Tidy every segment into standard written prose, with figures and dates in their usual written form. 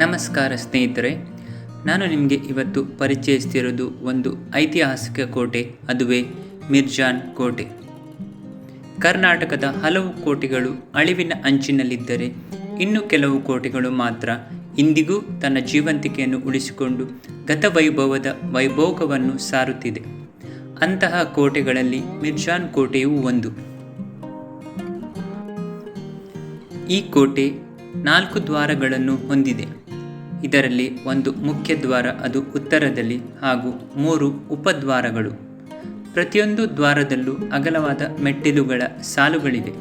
ನಮಸ್ಕಾರ ಸ್ನೇಹಿತರೆ, ನಾನು ನಿಮಗೆ ಇವತ್ತು ಪರಿಚಯಿಸ್ತಿರೋದು ಒಂದು ಐತಿಹಾಸಿಕ ಕೋಟೆ, ಅದುವೇ ಮಿರ್ಜಾನ್ ಕೋಟೆ. ಕರ್ನಾಟಕದ ಹಲವು ಕೋಟೆಗಳು ಅಳಿವಿನ ಅಂಚಿನಲ್ಲಿದ್ದರೆ ಇನ್ನು ಕೆಲವು ಕೋಟೆಗಳು ಮಾತ್ರ ಇಂದಿಗೂ ತನ್ನ ಜೀವಂತಿಕೆಯನ್ನು ಉಳಿಸಿಕೊಂಡು ಗತವೈಭವದ ವೈಭೋಗವನ್ನು ಸಾರುತ್ತಿದೆ. ಅಂತಹ ಕೋಟೆಗಳಲ್ಲಿ ಮಿರ್ಜಾನ್ ಕೋಟೆಯೂ ಒಂದು. ಈ ಕೋಟೆ 4 ದ್ವಾರಗಳನ್ನು ಹೊಂದಿದೆ. ಇದರಲ್ಲಿ ಒಂದು ಮುಖ್ಯ ದ್ವಾರ, ಅದು ಉತ್ತರದಲ್ಲಿ, ಹಾಗೂ 3 ಉಪದ್ವಾರಗಳು. ಪ್ರತಿಯೊಂದು ದ್ವಾರದಲ್ಲೂ ಅಗಲವಾದ ಮೆಟ್ಟಿಲುಗಳ ಸಾಲುಗಳಿವೆ.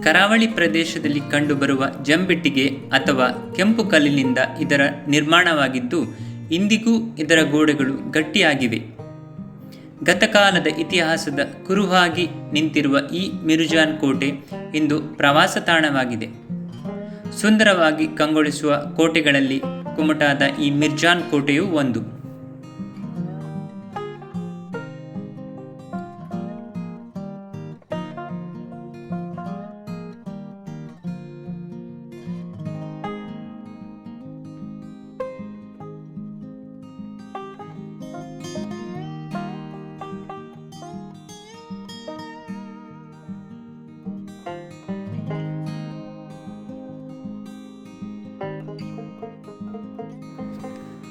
ಕರಾವಳಿ ಪ್ರದೇಶದಲ್ಲಿ ಕಂಡುಬರುವ ಜಂಬಿಟ್ಟಿಗೆ ಅಥವಾ ಕೆಂಪು ಕಲ್ಲಿನಿಂದ ಇದರ ನಿರ್ಮಾಣವಾಗಿದ್ದು, ಇಂದಿಗೂ ಇದರ ಗೋಡೆಗಳು ಗಟ್ಟಿಯಾಗಿವೆ. ಗತಕಾಲದ ಇತಿಹಾಸದ ಕುರುಹಾಗಿ ನಿಂತಿರುವ ಈ ಮಿರ್ಜಾನ್ ಕೋಟೆ ಇಂದು ಪ್ರವಾಸ ತಾಣವಾಗಿದೆ. ಸುಂದರವಾಗಿ ಕಂಗೊಳಿಸುವ ಕೋಟೆಗಳಲ್ಲಿ ಕುಮಟಾದ ಈ ಮಿರ್ಜಾನ್ ಕೋಟೆಯೂ ಒಂದು.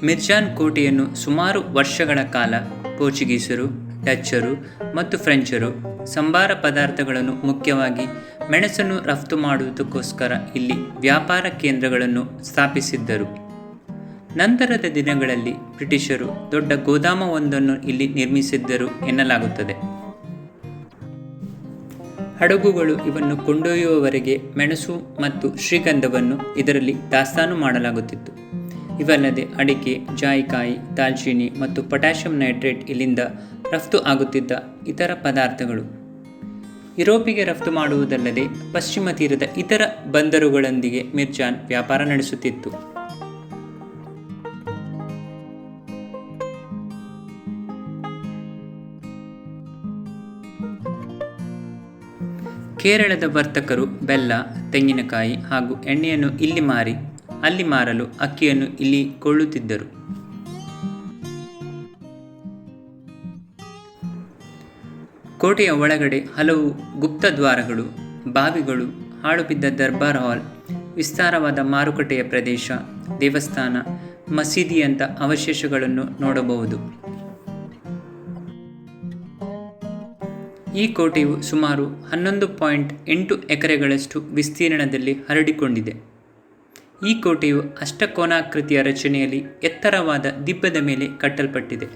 ಮಿರ್ಜಾನ್ ಕೋಟೆಯನ್ನು ಸುಮಾರು ವರ್ಷಗಳ ಕಾಲ ಪೋರ್ಚುಗೀಸರು, ಡಚ್ಚರು ಮತ್ತು ಫ್ರೆಂಚರು ಸಂಬಾರ ಪದಾರ್ಥಗಳನ್ನು, ಮುಖ್ಯವಾಗಿ ಮೆಣಸನ್ನು ರಫ್ತು ಮಾಡುವುದಕ್ಕೋಸ್ಕರ ಇಲ್ಲಿ ವ್ಯಾಪಾರ ಕೇಂದ್ರಗಳನ್ನು ಸ್ಥಾಪಿಸಿದ್ದರು. ನಂತರದ ದಿನಗಳಲ್ಲಿ ಬ್ರಿಟಿಷರು ದೊಡ್ಡ ಗೋದಾಮವೊಂದನ್ನು ಇಲ್ಲಿ ನಿರ್ಮಿಸಿದ್ದರು ಎನ್ನಲಾಗುತ್ತದೆ. ಹಡಗುಗಳು ಇವನ್ನು ಕೊಂಡೊಯ್ಯುವವರೆಗೆ ಮೆಣಸು ಮತ್ತು ಶ್ರೀಗಂಧವನ್ನು ಇದರಲ್ಲಿ ದಾಸ್ತಾನು ಮಾಡಲಾಗುತ್ತಿತ್ತು. ಇವಲ್ಲದೆ ಅಡಿಕೆ, ಜಾಯಿಕಾಯಿ, ದಾಲ್ಚಿನ್ನಿ ಮತ್ತು ಪೊಟ್ಯಾಷಿಯಂ ನೈಟ್ರೇಟ್ ಇಲ್ಲಿಂದ ರಫ್ತು ಆಗುತ್ತಿದ್ದ ಇತರ ಪದಾರ್ಥಗಳು. ಯುರೋಪಿಗೆ ರಫ್ತು ಮಾಡುವುದಲ್ಲದೆ ಪಶ್ಚಿಮ ತೀರದ ಇತರ ಬಂದರುಗಳೊಂದಿಗೆ ಮಿರ್ಜಾನ್ ವ್ಯಾಪಾರ ನಡೆಸುತ್ತಿತ್ತು. ಕೇರಳದ ವರ್ತಕರು ಬೆಲ್ಲ, ತೆಂಗಿನಕಾಯಿ ಹಾಗೂ ಎಣ್ಣೆಯನ್ನು ಇಲ್ಲಿ ಮಾರಿ ಅಲ್ಲಿ ಮಾರಲು ಅಕ್ಕಿಯನ್ನು ಇಲ್ಲಿ ಕೊಳ್ಳುತ್ತಿದ್ದರು. ಕೋಟೆಯ ಒಳಗಡೆ ಹಲವು ಗುಪ್ತ ದ್ವಾರಗಳು, ಬಾವಿಗಳು, ಹಾಳುಬಿದ್ದ ದರ್ಬಾರ್ ಹಾಲ್, ವಿಸ್ತಾರವಾದ ಮಾರುಕಟ್ಟೆಯ ಪ್ರದೇಶ, ದೇವಸ್ಥಾನ, ಮಸೀದಿಯಂಥ ಅವಶೇಷಗಳನ್ನು ನೋಡಬಹುದು. ಈ ಕೋಟೆಯು ಸುಮಾರು 11.8 ಎಕರೆಗಳಷ್ಟು ವಿಸ್ತೀರ್ಣದಲ್ಲಿ ಹರಡಿಕೊಂಡಿದೆ. ಈ ಕೋಟೆಯು ಅಷ್ಟಕೋನಾಕೃತಿಯ ರಚನೆಯಲ್ಲಿ ಎತ್ತರವಾದ ದಿಬ್ಬದ ಮೇಲೆ ಕಟ್ಟಲ್ಪಟ್ಟಿದೆ.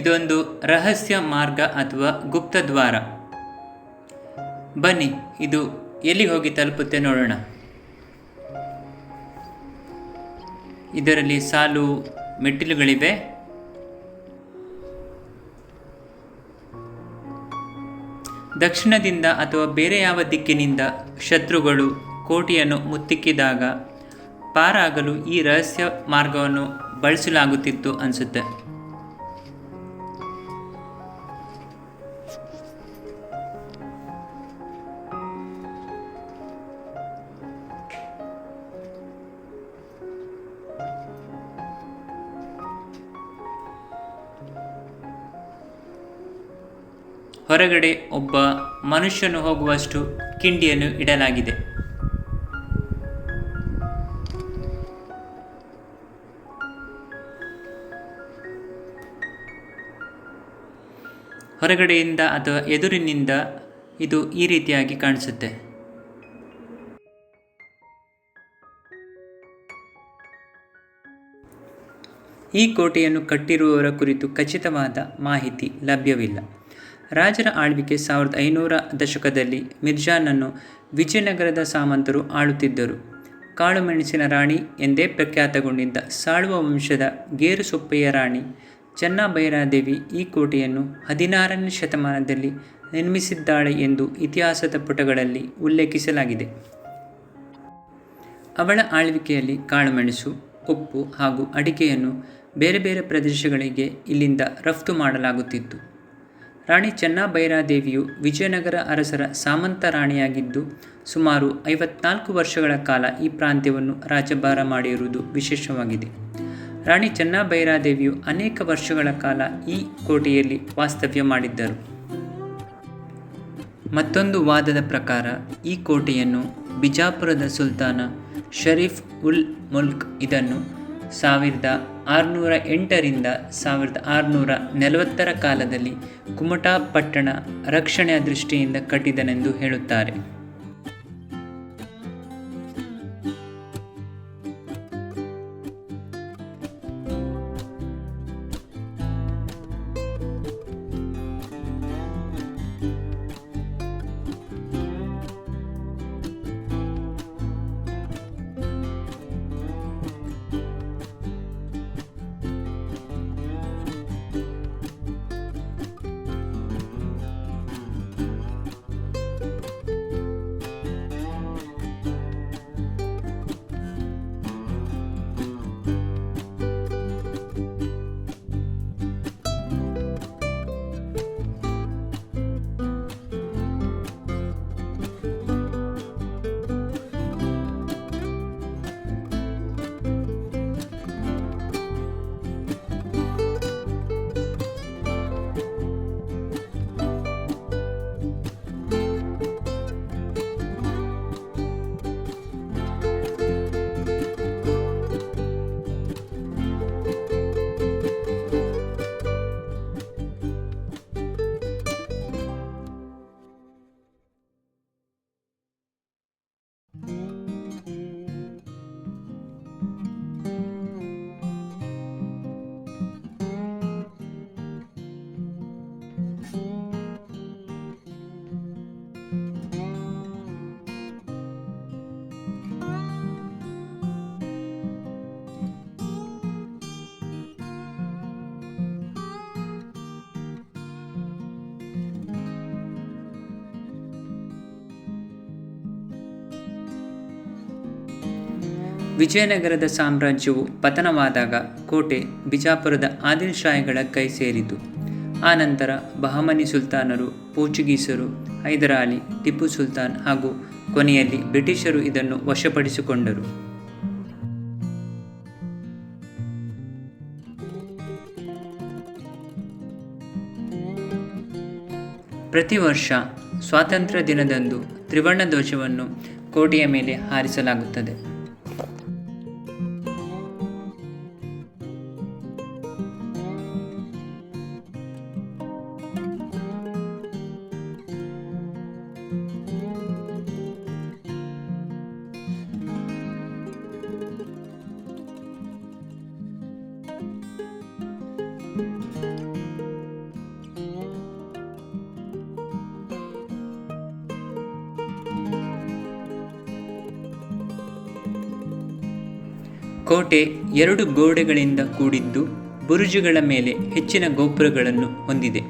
ಇದೊಂದು ರಹಸ್ಯ ಮಾರ್ಗ ಅಥವಾ ಗುಪ್ತ ದ್ವಾರ. ಬನ್ನಿ, ಇದು ಎಲ್ಲಿ ಹೋಗಿ ತಲುಪುತ್ತೆ ನೋಡೋಣ. ಇದರಲ್ಲಿ ಸಾಲು ಮೆಟ್ಟಿಲುಗಳಿವೆ. ದಕ್ಷಿಣದಿಂದ ಅಥವಾ ಬೇರೆ ಯಾವ ದಿಕ್ಕಿನಿಂದ ಶತ್ರುಗಳು ಕೋಟೆಯನ್ನು ಮುತ್ತಿಕ್ಕಿದಾಗ ಪಾರಾಗಲು ಈ ರಹಸ್ಯ ಮಾರ್ಗವನ್ನು ಬಳಸಲಾಗುತ್ತಿತ್ತು ಅನಿಸುತ್ತೆ. ಹೊರಗಡೆ ಒಬ್ಬ ಮನುಷ್ಯನು ಹೋಗುವಷ್ಟು ಕಿಂಡಿಯನ್ನು ಇಡಲಾಗಿದೆ. ಹೊರಗಡೆಯಿಂದ ಅಥವಾ ಎದುರಿನಿಂದ ಇದು ಈ ರೀತಿಯಾಗಿ ಕಾಣಿಸುತ್ತೆ. ಈ ಕೋಟೆಯನ್ನು ಕಟ್ಟಿರುವವರ ಕುರಿತು ಖಚಿತವಾದ ಮಾಹಿತಿ ಲಭ್ಯವಿಲ್ಲ. ರಾಜರ ಆಳ್ವಿಕೆ 1500 ದಶಕದಲ್ಲಿ ಮಿರ್ಜಾನನ್ನು ವಿಜಯನಗರದ ಸಾಮಂತರು ಆಳುತ್ತಿದ್ದರು. ಕಾಳುಮೆಣಸಿನ ರಾಣಿ ಎಂದೇ ಪ್ರಖ್ಯಾತಗೊಂಡಿದ್ದ ಸಾಳುವ ವಂಶದ ಗೇರುಸೊಪ್ಪೆಯ ರಾಣಿ ಚೆನ್ನಭೈರಾದೇವಿ ಈ ಕೋಟೆಯನ್ನು 16ನೇ ಶತಮಾನದಲ್ಲಿ ನಿರ್ಮಿಸಿದ್ದಾಳೆ ಎಂದು ಇತಿಹಾಸದ ಪುಟಗಳಲ್ಲಿ ಉಲ್ಲೇಖಿಸಲಾಗಿದೆ. ಅವಳ ಆಳ್ವಿಕೆಯಲ್ಲಿ ಕಾಳುಮೆಣಸು, ಉಪ್ಪು ಹಾಗೂ ಅಡಿಕೆಯನ್ನು ಬೇರೆ ಬೇರೆ ಪ್ರದೇಶಗಳಿಗೆ ಇಲ್ಲಿಂದ ರಫ್ತು ಮಾಡಲಾಗುತ್ತಿತ್ತು. ರಾಣಿ ಚೆನ್ನಭೈರಾದೇವಿಯು ವಿಜಯನಗರ ಅರಸರ ಸಾಮಂತ ರಾಣಿಯಾಗಿದ್ದು ಸುಮಾರು 54 ವರ್ಷಗಳ ಕಾಲ ಈ ಪ್ರಾಂತ್ಯವನ್ನು ರಾಜ್ಯಭಾರ ಮಾಡಿರುವುದು ವಿಶೇಷವಾಗಿದೆ. ರಾಣಿ ಚೆನ್ನಭೈರಾದೇವಿಯು ಅನೇಕ ವರ್ಷಗಳ ಕಾಲ ಈ ಕೋಟೆಯಲ್ಲಿ ವಾಸ್ತವ್ಯ ಮಾಡಿದ್ದರು. ಮತ್ತೊಂದು ವಾದದ ಪ್ರಕಾರ ಈ ಕೋಟೆಯನ್ನು ಬಿಜಾಪುರದ ಸುಲ್ತಾನ ಶರೀಫ್ ಉಲ್ ಮುಲ್ಕ್ ಇದನ್ನು 1608 ರಿಂದ 1640 ಕಾಲದಲ್ಲಿ ಕುಮಟಾ ಪಟ್ಟಣ ರಕ್ಷಣೆಯ ದೃಷ್ಟಿಯಿಂದ ಕಟ್ಟಿದನೆಂದು ಹೇಳುತ್ತಾರೆ. ವಿಜಯನಗರದ ಸಾಮ್ರಾಜ್ಯವು ಪತನವಾದಾಗ ಕೋಟೆ ಬಿಜಾಪುರದ ಆದಿಲ್ ಶಾಹಿಗಳ ಕೈ ಸೇರಿತು. ಆನಂತರ ಬಹಮನಿ ಸುಲ್ತಾನರು, ಪೋರ್ಚುಗೀಸರು, ಹೈದರಾಲಿ, ಟಿಪ್ಪು ಸುಲ್ತಾನ್ ಹಾಗೂ ಕೊನೆಯಲ್ಲಿ ಬ್ರಿಟಿಷರು ಇದನ್ನು ವಶಪಡಿಸಿಕೊಂಡರು. ಪ್ರತಿ ವರ್ಷ ಸ್ವಾತಂತ್ರ್ಯ ದಿನದಂದು ತ್ರಿವರ್ಣ ಧ್ವಜವನ್ನು ಕೋಟೆಯ ಮೇಲೆ ಹಾರಿಸಲಾಗುತ್ತದೆ. ಕೋಟೆ 2 ಗೋಡೆಗಳಿಂದ ಕೂಡಿದ್ದು ಬುರುಜುಗಳ ಮೇಲೆ ಹೆಚ್ಚಿನ ಗೋಪುರಗಳನ್ನು ಹೊಂದಿದೆ.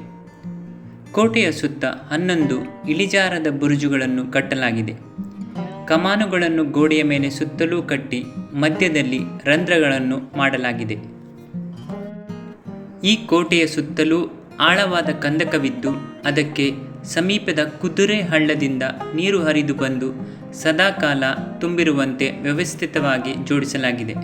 ಕೋಟೆಯ ಸುತ್ತ 11 ಇಳಿಜಾರದ ಬುರುಜುಗಳನ್ನು ಕಟ್ಟಲಾಗಿದೆ. ಕಮಾನುಗಳನ್ನು ಗೋಡೆಯ ಮೇಲೆ ಸುತ್ತಲೂ ಕಟ್ಟಿ ಮಧ್ಯದಲ್ಲಿ ರಂಧ್ರಗಳನ್ನು ಮಾಡಲಾಗಿದೆ. ಈ ಕೋಟೆಯ ಸುತ್ತಲೂ ಆಳವಾದ ಕಂದಕವಿದ್ದು ಅದಕ್ಕೆ ಸಮೀಪದ ಕುದುರೆ ಹಳ್ಳದಿಂದ ನೀರು ಹರಿದು ಬಂದು ಸದಾಕಾಲ ತುಂಬಿರುವಂತೆ ವ್ಯವಸ್ಥಿತವಾಗಿ ಜೋಡಿಸಲಾಗಿದೆ.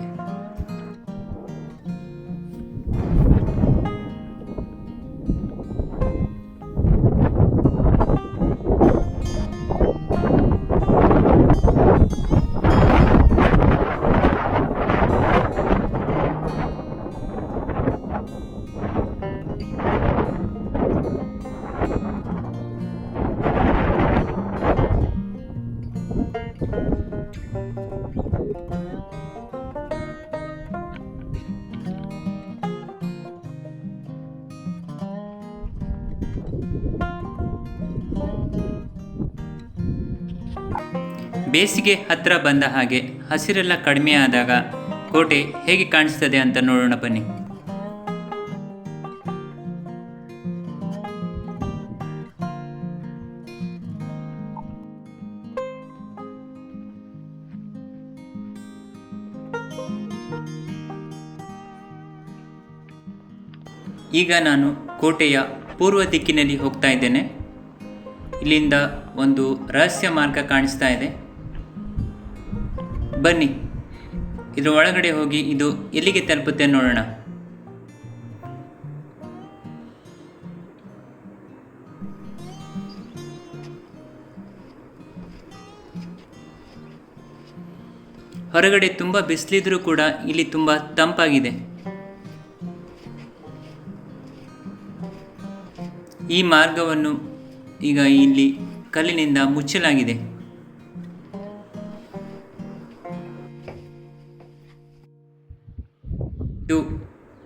ಬೇಸಿಗೆ ಹತ್ತಿರ ಬಂದ ಹಾಗೆ ಹಸಿರೆಲ್ಲ ಕಡಿಮೆ ಆದಾಗ ಕೋಟೆ ಹೇಗೆ ಕಾಣಿಸ್ತದೆ ಅಂತ ನೋಡೋಣ ಬನ್ನಿ. ಈಗ ನಾನು ಕೋಟೆಯ ಪೂರ್ವ ದಿಕ್ಕಿನಲ್ಲಿ ಹೋಗ್ತಾ ಇದ್ದೇನೆ. ಇಲ್ಲಿಂದ ಒಂದು ರಹಸ್ಯ ಮಾರ್ಗ ಕಾಣಿಸ್ತಾ ಇದೆ. ಬನ್ನಿ, ಇದರ ಒಳಗಡೆ ಹೋಗಿ ಇದು ಎಲ್ಲಿಗೆ ತಲುಪುತ್ತೆ ನೋಡೋಣ. ಹೊರಗಡೆ ತುಂಬ ಬಿಸಿಲಿದ್ರೂ ಕೂಡ ಇಲ್ಲಿ ತುಂಬ ತಂಪಾಗಿದೆ. ಈ ಮಾರ್ಗವನ್ನು ಈಗ ಇಲ್ಲಿ ಕಲ್ಲಿನಿಂದ ಮುಚ್ಚಲಾಗಿದೆ. ಇದು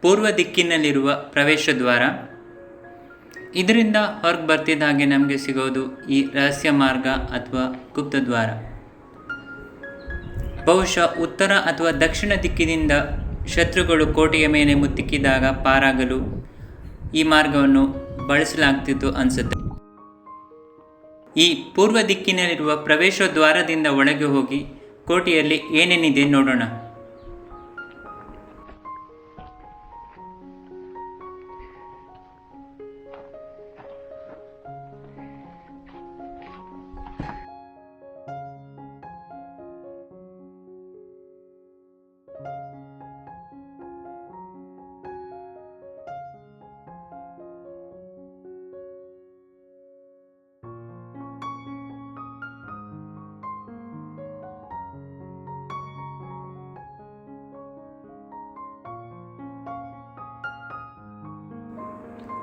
ಪೂರ್ವ ದಿಕ್ಕಿನಲ್ಲಿರುವ ಪ್ರವೇಶ ದ್ವಾರ. ಇದರಿಂದ ಹೊರಗೆ ಬರ್ತಿದ್ದ ಹಾಗೆ ನಮಗೆ ಸಿಗೋದು ಈ ರಹಸ್ಯ ಮಾರ್ಗ ಅಥವಾ ಗುಪ್ತದ್ವಾರ. ಬಹುಶಃ ಉತ್ತರ ಅಥವಾ ದಕ್ಷಿಣ ದಿಕ್ಕಿನಿಂದ ಶತ್ರುಗಳು ಕೋಟೆಯ ಮೇಲೆ ಮುತ್ತಿಕ್ಕಿದಾಗ ಪಾರಾಗಲು ಈ ಮಾರ್ಗವನ್ನು ಬಳಸಲಾಗ್ತಿತ್ತು ಅನಿಸುತ್ತೆ. ಈ ಪೂರ್ವ ದಿಕ್ಕಿನಲ್ಲಿರುವ ಪ್ರವೇಶ ದ್ವಾರದಿಂದ ಒಳಗೆ ಹೋಗಿ ಕೋಟೆಯಲ್ಲಿ ಏನೇನಿದೆ ನೋಡೋಣ.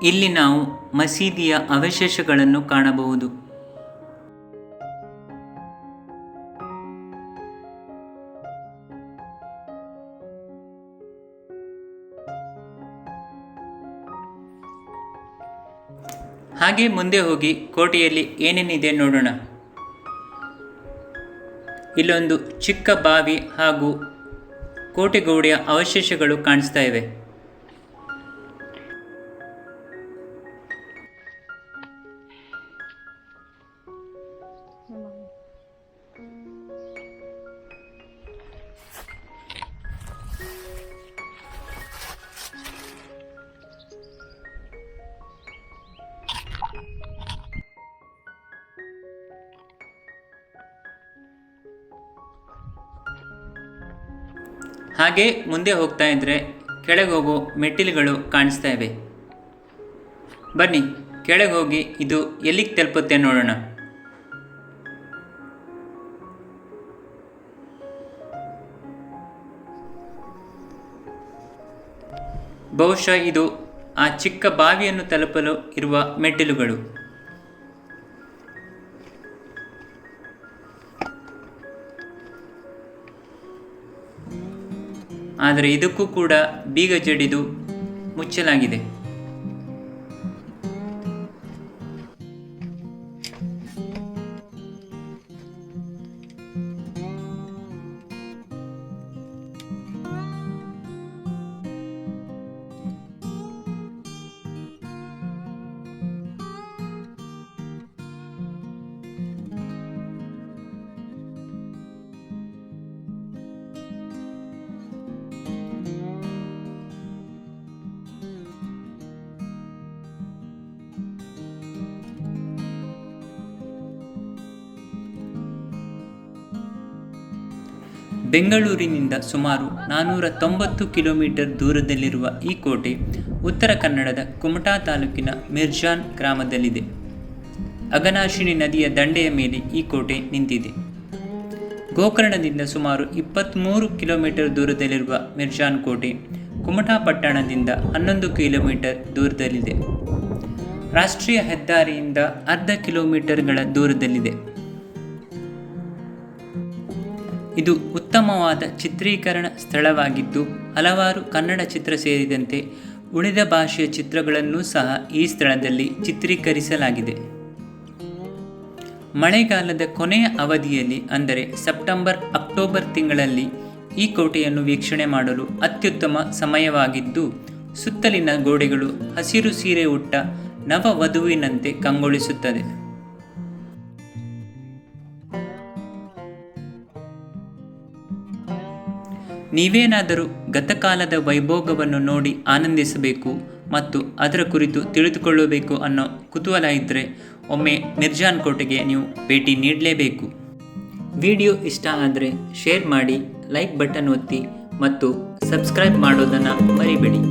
ಇಲ್ಲಿ ನಾವು ಮಸೀದಿಯ ಅವಶೇಷಗಳನ್ನು ಕಾಣಬಹುದು. ಹಾಗೆ ಮುಂದೆ ಹೋಗಿ ಕೋಟೆಯಲ್ಲಿ ಏನೇನಿದೆ ನೋಡೋಣ. ಇಲ್ಲೊಂದು ಚಿಕ್ಕ ಬಾವಿ ಹಾಗೂ ಕೋಟೆಗೋಡೆಯ ಅವಶೇಷಗಳು ಕಾಣಿಸ್ತಾ ಇವೆ. ಹಾಗೆ ಮುಂದೆ ಹೋಗ್ತಾ ಇದ್ರೆ ಕೆಳಗೆ ಹೋಗೋ ಮೆಟ್ಟಿಲುಗಳು ಕಾಣಿಸ್ತಾ ಇವೆ. ಬನ್ನಿ, ಕೆಳಗೆ ಹೋಗಿ ಇದು ಎಲ್ಲಿಗೆ ತಲುಪುತ್ತೆ ನೋಡೋಣ. ಬಹುಶಃ ಇದು ಆ ಚಿಕ್ಕ ಬಾವಿಯನ್ನು ತಲುಪಲು ಇರುವ ಮೆಟ್ಟಿಲುಗಳು. ಆದರೆ ಇದಕ್ಕೂ ಕೂಡ ಬೀಗ ಜಡಿದು ಮುಚ್ಚಲಾಗಿದೆ. ಬೆಂಗಳೂರಿನಿಂದ ಸುಮಾರು 490 ಕಿಲೋಮೀಟರ್ ದೂರದಲ್ಲಿರುವ ಈ ಕೋಟೆ ಉತ್ತರ ಕನ್ನಡದ ಕುಮಟಾ ತಾಲೂಕಿನ ಮಿರ್ಜಾನ್ ಗ್ರಾಮದಲ್ಲಿದೆ. ಅಘನಾಶಿನಿ ನದಿಯ ದಂಡೆಯ ಮೇಲೆ ಈ ಕೋಟೆ ನಿಂತಿದೆ. ಗೋಕರ್ಣದಿಂದ ಸುಮಾರು 23 ಕಿಲೋಮೀಟರ್ ದೂರದಲ್ಲಿರುವ ಮಿರ್ಜಾನ್ ಕೋಟೆ ಕುಮಟಾ ಪಟ್ಟಣದಿಂದ 11 ಕಿಲೋಮೀಟರ್ ದೂರದಲ್ಲಿದೆ. ರಾಷ್ಟ್ರೀಯ ಹೆದ್ದಾರಿಯಿಂದ ಅರ್ಧ ಕಿಲೋಮೀಟರ್ಗಳ ದೂರದಲ್ಲಿದೆ. ಇದು ಉತ್ತಮವಾದ ಚಿತ್ರೀಕರಣ ಸ್ಥಳವಾಗಿದ್ದು ಹಲವಾರು ಕನ್ನಡ ಚಿತ್ರ ಸೇರಿದಂತೆ ಉಳಿದ ಭಾಷೆಯ ಚಿತ್ರಗಳನ್ನೂ ಸಹ ಈ ಸ್ಥಳದಲ್ಲಿ ಚಿತ್ರೀಕರಿಸಲಾಗಿದೆ. ಮಳೆಗಾಲದ ಕೊನೆಯ ಅವಧಿಯಲ್ಲಿ ಅಂದರೆ ಸೆಪ್ಟೆಂಬರ್-ಅಕ್ಟೋಬರ್ ತಿಂಗಳಲ್ಲಿ ಈ ಕೋಟೆಯನ್ನು ವೀಕ್ಷಣೆ ಮಾಡಲು ಅತ್ಯುತ್ತಮ ಸಮಯವಾಗಿದ್ದು, ಸುತ್ತಲಿನ ಗೋಡೆಗಳು ಹಸಿರು ಸೀರೆ ಉಟ್ಟ ನವವಧುವಿನಂತೆ ಕಂಗೊಳಿಸುತ್ತದೆ. ನೀವೇನಾದರೂ ಗತಕಾಲದ ವೈಭೋಗವನ್ನು ನೋಡಿ ಆನಂದಿಸಬೇಕು ಮತ್ತು ಅದರ ಕುರಿತು ತಿಳಿದುಕೊಳ್ಳಬೇಕು ಅನ್ನೋ ಕುತೂಹಲ ಇದ್ದರೆ ಒಮ್ಮೆ ಮಿರ್ಜಾನ್ ಕೋಟೆಗೆ ನೀವು ಭೇಟಿ ನೀಡಲೇಬೇಕು. ವಿಡಿಯೋ ಇಷ್ಟ ಆದರೆ ಶೇರ್ ಮಾಡಿ, ಲೈಕ್ ಬಟನ್ ಒತ್ತಿ ಮತ್ತು ಸಬ್ಸ್ಕ್ರೈಬ್ ಮಾಡೋದನ್ನು ಮರಿಬೇಡಿ.